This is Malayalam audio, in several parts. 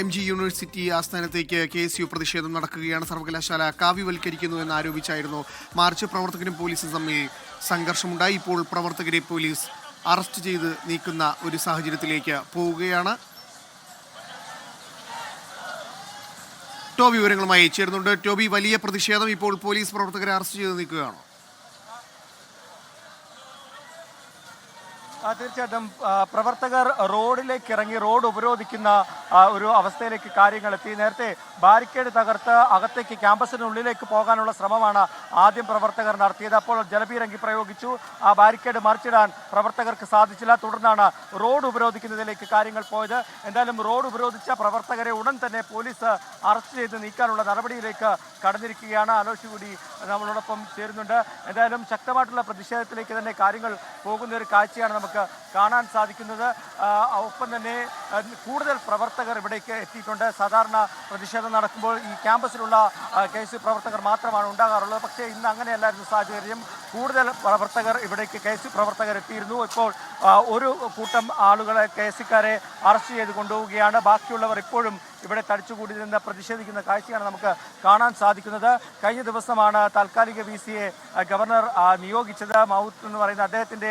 MG യൂണിവേഴ്സിറ്റി ആസ്ഥാനത്തേക്ക് KSU പ്രതിഷേധം നടക്കുകയാണ്. സർവകലാശാല കാവ്യവൽക്കരിക്കുന്നു എന്നാരോപിച്ചായിരുന്നു മാർച്ച്. പ്രവർത്തകരും പോലീസും തമ്മിൽ സംഘർഷമുണ്ടായി. ഇപ്പോൾ പ്രവർത്തകരെ പോലീസ് അറസ്റ്റ് ചെയ്ത് നീക്കുന്ന ഒരു സാഹചര്യത്തിലേക്ക് പോവുകയാണ്. ടോബി വിവരങ്ങളുമായി ചേരുന്നുണ്ട്. ടോബി, വലിയ പ്രതിഷേധം, ഇപ്പോൾ പോലീസ് പ്രവർത്തകരെ അറസ്റ്റ് ചെയ്ത് നീക്കുകയാണോ? തീർച്ചയായിട്ടും പ്രവർത്തകർ റോഡിലേക്ക് ഇറങ്ങി റോഡ് ഉപരോധിക്കുന്ന ഒരു അവസ്ഥയിലേക്ക് കാര്യങ്ങൾ എത്തി. നേരത്തെ ബാരിക്കേഡ് തകർത്ത് അകത്തേക്ക് ക്യാമ്പസിനുള്ളിലേക്ക് പോകാനുള്ള ശ്രമമാണ് ആദ്യം പ്രവർത്തകർ നടത്തിയത്. അപ്പോൾ ജലപീരങ്കി പ്രയോഗിച്ചു. ആ ബാരിക്കേഡ് മറിച്ചിടാൻ പ്രവർത്തകർക്ക് സാധിച്ചില്ല. തുടർന്നാണ് റോഡ് ഉപരോധിക്കുന്നതിലേക്ക് കാര്യങ്ങൾ പോയത്. എന്തായാലും റോഡ് ഉപരോധിച്ച പ്രവർത്തകരെ ഉടൻ തന്നെ പോലീസ് അറസ്റ്റ് ചെയ്ത് നീക്കാനുള്ള നടപടിയിലേക്ക് കടന്നിരിക്കുകയാണ്. ആലോചിച്ച് കൂടി നമ്മളോടൊപ്പം ചേരുന്നുണ്ട്. എന്തായാലും ശക്തമായിട്ടുള്ള പ്രതിഷേധത്തിലേക്ക് തന്നെ കാര്യങ്ങൾ പോകുന്ന ഒരു കാഴ്ചയാണ് നമുക്ക് കാണാൻ സാധിക്കുന്നത്. ഒപ്പം തന്നെ കൂടുതൽ പ്രവർത്തകർ ഇവിടേക്ക് എത്തിയിട്ടുണ്ട്. സാധാരണ പ്രതിഷേധം നടക്കുമ്പോൾ ഈ ക്യാമ്പസിലുള്ള KSU പ്രവർത്തകർ മാത്രമാണ് ഉണ്ടാകാറുള്ളത്. പക്ഷേ ഇന്ന് അങ്ങനെയല്ലായിരുന്നു സാഹചര്യം. കൂടുതൽ പ്രവർത്തകർ ഇവിടേക്ക് KSU പ്രവർത്തകർ എത്തിയിരുന്നു. ഇപ്പോൾ ഒരു കൂട്ടം ആളുകളെ KSUക്കാരെ അറസ്റ്റ് ചെയ്ത് കൊണ്ടുപോവുകയാണ്. ബാക്കിയുള്ളവർ ഇപ്പോഴും ഇവിടെ തടിച്ചുകൂടി നിന്ന് പ്രതിഷേധിക്കുന്ന കാഴ്ചയാണ് നമുക്ക് കാണാൻ സാധിക്കുന്നത്. കഴിഞ്ഞ ദിവസമാണ് താൽക്കാലിക VC-യെ ഗവർണർ നിയോഗിച്ചത്. മൗത്ത് എന്ന് പറയുന്ന അദ്ദേഹത്തിൻ്റെ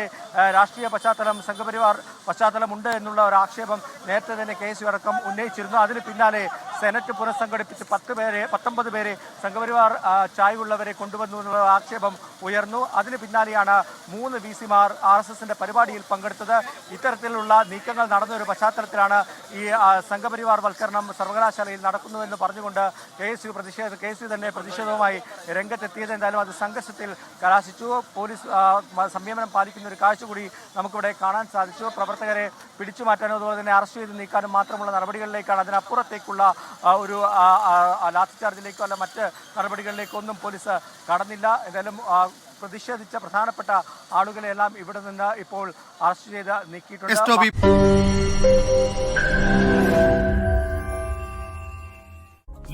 രാഷ്ട്രീയ പശ്ചാത്തലം, സംഘപരിവാർ പശ്ചാത്തലമുണ്ട് എന്നുള്ള ഒരു ആക്ഷേപം നേരത്തെ തന്നെ KSU അടക്കം ഉന്നയിച്ചിരുന്നു. അതിന് പിന്നാലെ സെനറ്റ് പുനഃസംഘടിപ്പിച്ച് 19 പേരെ സംഘപരിവാർ ചായ്വുള്ളവരെ കൊണ്ടുവന്നു എന്നുള്ള ആക്ഷേപം ഉയർന്നു. അതിന് പിന്നാലെയാണ് 3 VC-മാർ RSSന്റെ പരിപാടിയിൽ പങ്കെടുത്തത്. ഇത്തരത്തിലുള്ള നീക്കങ്ങൾ നടന്ന ഒരു പശ്ചാത്തലത്തിലാണ് ഈ സംഘപരിവാർ വൽക്കരണം സർവകലാശാലയിൽ നടക്കുന്നുവെന്ന് പറഞ്ഞുകൊണ്ട് KSU തന്നെ പ്രതിഷേധവുമായി രംഗത്തെത്തിയത്. എന്തായാലും അത് സംഘർഷത്തിൽ കലാശിച്ചു. പോലീസ് സംയമനം പാലിക്കുന്ന ഒരു കാഴ്ച കൂടി നമുക്കിവിടെ കാണാൻ സാധിച്ചു. പ്രവർത്തകരെ പിടിച്ചു മാറ്റാനും അതുപോലെ തന്നെ അറസ്റ്റ് ചെയ്ത് നീക്കാനും മാത്രമുള്ള നടപടികളിലേക്കാണ്. അതിനപ്പുറത്തേക്കുള്ള ഒരു ലാത്തിചാർജിലേക്കോ അല്ല മറ്റ് നടപടികളിലേക്കൊന്നും പോലീസ് കടന്നില്ല. എന്തായാലും പ്രതിഷേധിച്ച പ്രധാനപ്പെട്ട ആളുകളെല്ലാം ഇവിടെ നിന്ന് ഇപ്പോൾ അറസ്റ്റ് ചെയ്ത് നീക്കിയിട്ടുണ്ട്.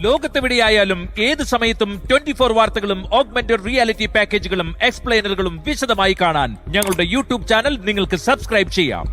ലോകത്തെവിടെയായാലും ഏത് സമയത്തും 24 വാർത്തകളും ഓഗ്മെന്റഡ് റിയാലിറ്റി പാക്കേജുകളും എക്സ്പ്ലെയിനറുകളും വിശദമായി കാണാൻ ഞങ്ങളുടെ YouTube ചാനൽ നിങ്ങൾക്ക് സബ്സ്ക്രൈബ് ചെയ്യാം.